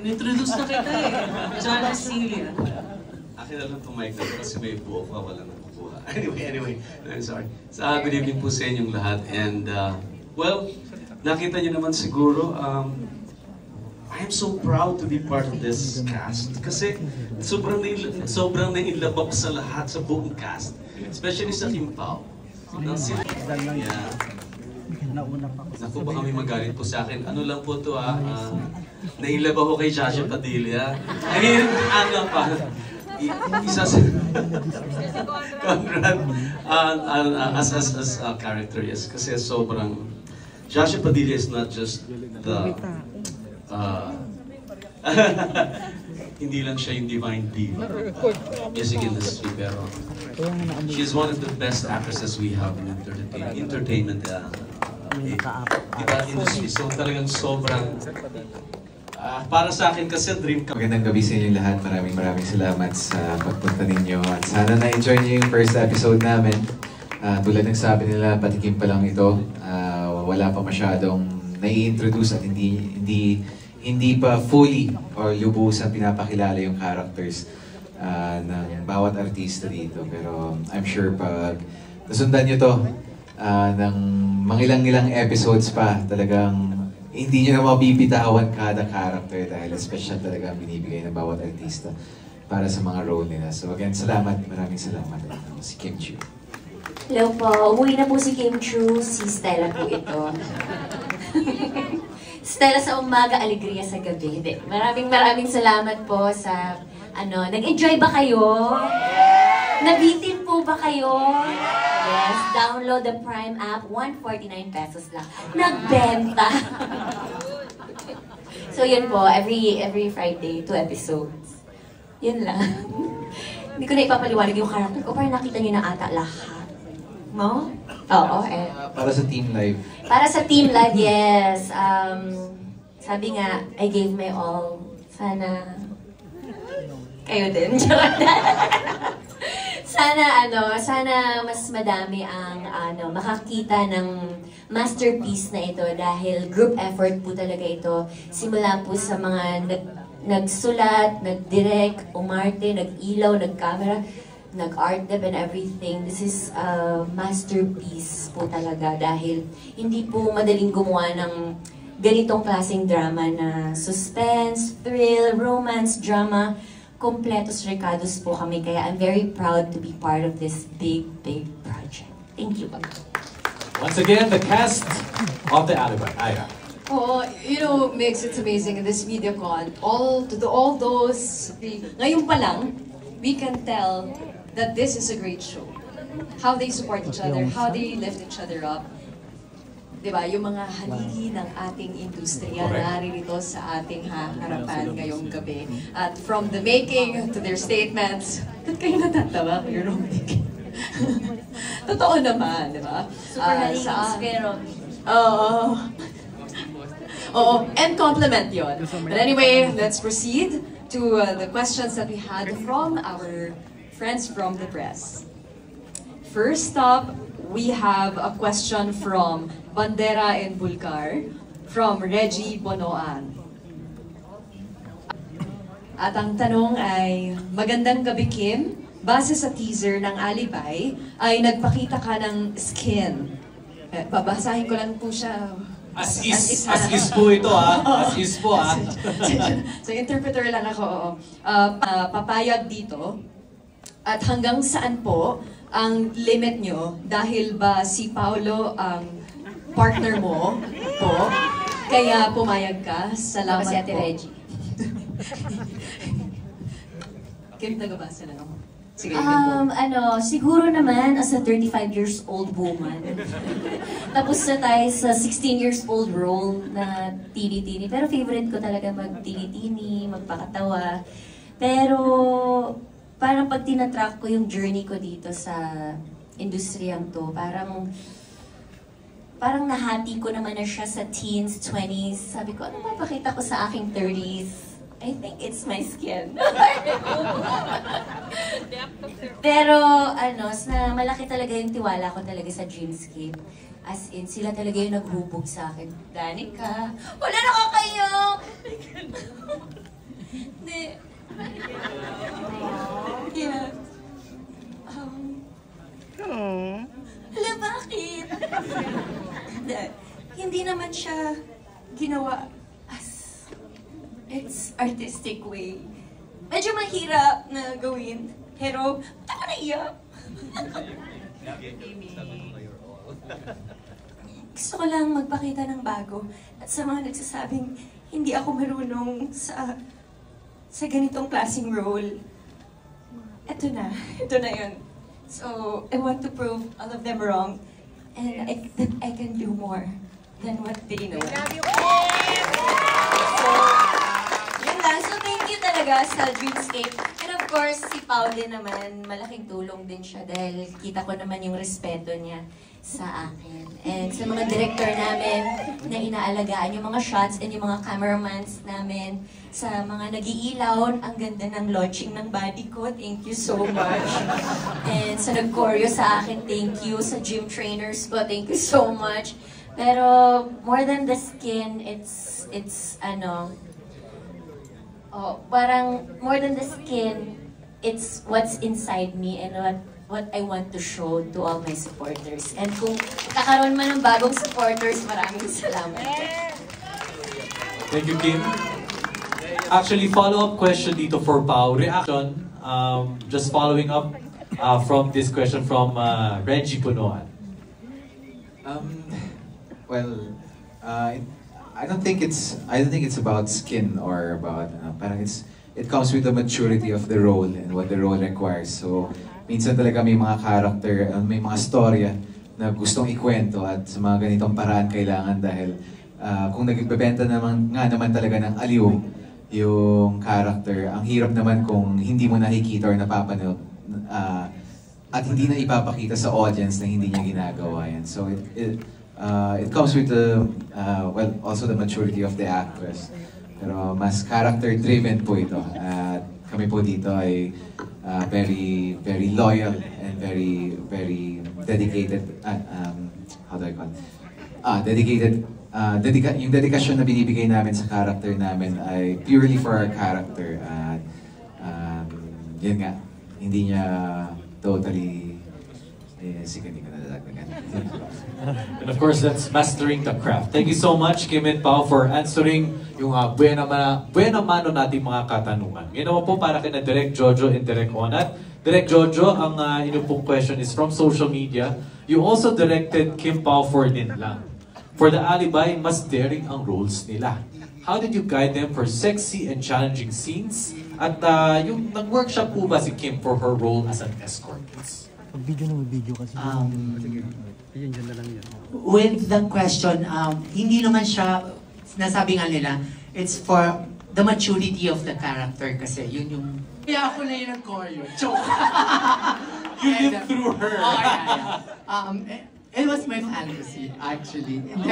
inintroduce na kita eh. Jana Celia. Akin na lang itong mic na kasi may buo ka, wala nang kukuha. Anyway, I'm sorry. Good evening po sa inyong lahat. And, well, nakita niyo naman siguro, I am so proud to be part of this cast. Kasi sobrang na-inlove ako sa lahat, sa buong cast. Especially sa Kim Pao. Yeah. Naku, baka may magalit po sa akin. Ano lang po ito na-inlove ako kay Joshua Padilla. I mean, ano pa? Isa sa Conrad as a character, yes. Kasi sobrang Joshua Padilla is not just the hindi lang siya yung divine diva music industry, pero she's one of the best actresses we have in entertainment industry. So talagang sobrang para sa akin kasi dream ka. Magandang gabi sa inyo lahat. Maraming salamat sa pagpunta ninyo. At sana na-enjoy niyo yung first episode namin. Tulad ng sabi nila, patikim pa lang ito. Wala pa masyadong nai-introduce at hindi pa fully or lubusan pinapakilala yung characters ng bawat artista dito. Pero I'm sure pag nasundan nyo to ng mangilang-ilang episodes pa, talagang hindi nyo na mabibitawan kada character dahil special talaga ang binibigay ng bawat artista para sa mga role nila. So again, salamat. Maraming salamat. Si Kim Chiu. Hello po. Umuwi na po si Kim Chiu. Si Stella po ito. Stella sa umaga, alegria sa gabi. Maraming salamat po sa nag-enjoy ba kayo? Nabitin po ba kayo? Yes, download the Prime app, 149 pesos lang. Nagbenta! So yun po, every Friday, 2 episodes. Yun lang. Hindi ko na ipapaliwanag yung character ko, parang nakita niyo na ata lahat. No? Oo, eh. Para sa Team Live. Para sa Team Live, yes. Sabi nga, I gave my all. Sana kayo din. Sana mas madami ang makakita ng masterpiece na ito dahil group effort po talaga ito. Simula po sa mga nagsulat, nag-direct, umarte, nag-ilaw, nag-camera, nag-art dep and everything. This is a masterpiece po talaga dahil hindi po madaling gumawa ng ganitong klaseng drama na suspense, thrill, romance, drama. Kompletos Ricardos po kami, kaya I'm very proud to be part of this big project. Thank you. Once again, the cast of The Alibi. Aya. Oh, you know, Mix, it's amazing in this MediaCon. All those, ngayon pa lang, we can tell that this is a great show. How they support each other, how they lift each other up. Diba, yung mga haligi ng ating industriya naririto sa ating harapan ngayong gabi. At from the making to their statements, ba't kayo natatawa? You're romantic. Totoo naman, diba? Super haligi, pero... Oo, and compliment yon. But anyway, let's proceed to the questions that we had from our friends from the press. First up, we have a question from Bandera and Bulgar, from Reggie Bonoan. At ang tanong ay, magandang gabi Kim, base sa teaser ng Alibi, ay nagpakita ka ng skin. Babasahin ko lang po siya. As is po ito as is po So interpreter lang ako, papayag dito. At hanggang saan po ang limit nyo dahil ba si Paolo ang partner mo po, kaya pumayag ka? Salamat po. Si Ate Reggie. Kim, tagabasa na ako. Sige, siguro naman as a 35 years old woman. Tapos na tayo sa 16 years old role na tini-tini. Pero favorite ko talaga mag-tini-tini, magpakatawa. Pero parang pag tinatrack ko yung journey ko dito sa industriyang to, parang nahati ko naman na siya sa teens, 20s. Sabi ko, ano mapakita ko sa aking 30s? I think it's my skin. Pero malaki talaga yung tiwala ko talaga sa Dreamscape. As in, sila talaga yung naghubog sa akin. Danica, wala na ko kayo! siya ginawa as its artistic way. Medyo mahirap na gawin, pero ba't ako naiyak? Gusto ko lang magpakita ng bago at sa mga nagsasabing hindi ako marunong sa ganitong klaseng role. Ito na yun. So, I want to prove all of them wrong and that I can do more than what they know. So, yun lang. So, thank you talaga sa Dreamscape. And of course, si Pao din naman, malaking tulong din siya dahil kita ko naman yung respeto niya sa akin. And sa mga director namin na inaalagaan yung mga shots and yung mga cameramans namin, sa mga nag-iilaw, ang ganda ng launching ng body ko, thank you so much. And sa nag-choreo sa akin, thank you. Sa gym trainers ko, thank you so much. Pero more than the skin, it's parang more than the skin, it's what's inside me and what I want to show to all my supporters. And kung kakaroon man ng bagong supporters, maraming salamat. Thank you, Kim. Actually, follow-up question dito for Pao. Reaction, just following up from this question from Reggie Punoan. I don't think it's about skin or about parang it comes with the maturity of the role and what the role requires. So minsan talaga may mga character, may mga storya na gustong ikwento at sa mga ganitong paraan kailangan dahil kung nagbebenta naman talaga ng aliw yung character, ang hirap naman kung hindi mo nakikita or napapanood at hindi na ipapakita sa audience na hindi niya ginagawa yan. So it comes with the also the maturity of the actress. Pero mas character-driven po ito. At kami po dito ay very loyal and very dedicated. How do I call it? Dedicated. Yung dedikasyon na binibigay namin sa character namin ay purely for our character. At yun nga, hindi niya totally hindi ko nadadagdagan. And of course, that's mastering the craft. Thank you so much, Kim and Pao, for answering yung buena mano nating mga katanungan. Ngayon naman po para kina Direk Jojo and Direk Onat. Direk Jojo, ang inyong pong question is from social media. You also directed Kim Pao for Ninlang. For the Alibay, mas daring ang roles nila. How did you guide them for sexy and challenging scenes? At yung nag-workshop po ba si Kim for her role as an escort? Video kasi. With the question, hindi naman siya, nasabi nga nila, it's for the maturity of the character kasi yun yung... Kaya ako na yun ang choreo. Joke! You lived through her. Oh, yeah. It was my fantasy, actually. Hindi,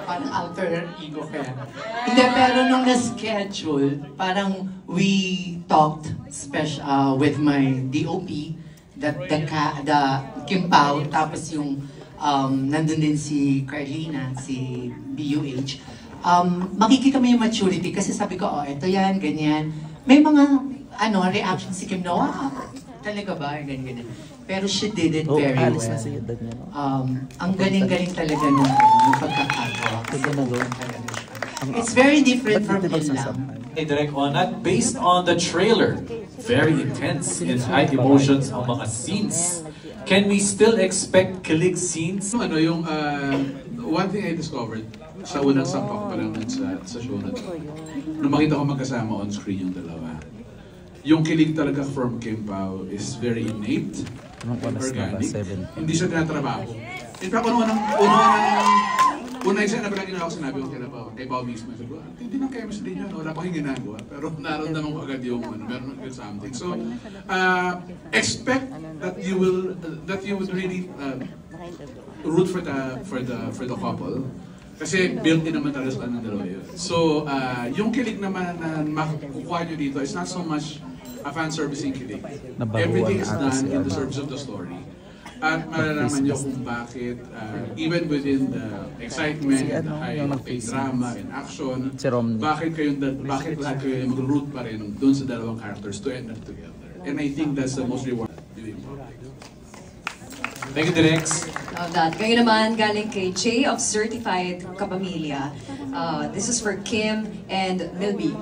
parang alter ego kaya. Hindi, pero nung na-schedule, parang we talked with my DOP, the Kim Pao, tapos yung nandun din si Carlina, si BUH. Makikita mo yung maturity kasi sabi ko, eto yan, ganyan. May mga reaction si Kim na, talaga ba? Ganyan. Pero she did it very well. Ang galing-galing talaga ng pagkakagawa. It's very different from Ninlang. Hey, Direk Onat, based on the trailer, very intense and high emotions ang mga scenes. Can we still expect kilig scenes? One thing I discovered sa unang sampak pa lang sa show na to, nung makita ko magkasama on screen yung dalawa, yung kilig talaga from Kim Pao is very innate, organic, hindi siya tinatrabaho. In fact, unang isa na pala ginawa ko sinabi ko kay Pao mismo, hindi nang chemistry niya, wala pa kayong ginagawa, pero naramdaman ko agad yung meron something. So, expect that you would really root for the couple. Kasi built-in naman talaga sa ng dalawa yun. So, yung kilig naman na makukuha nyo dito is not so much a fan-servicing kilig. Everything is done in the service of the story. At malalaman nyo kung bakit, even within the excitement, the high drama and action, bakit lahat kayo mag-root pa rin dun sa dalawang characters to end up together. And I think that's the most rewarding. Thank you, Direx. of that. Ngayon naman, galing kay Jay of Certified Kapamilya. This is for Kim and Milby.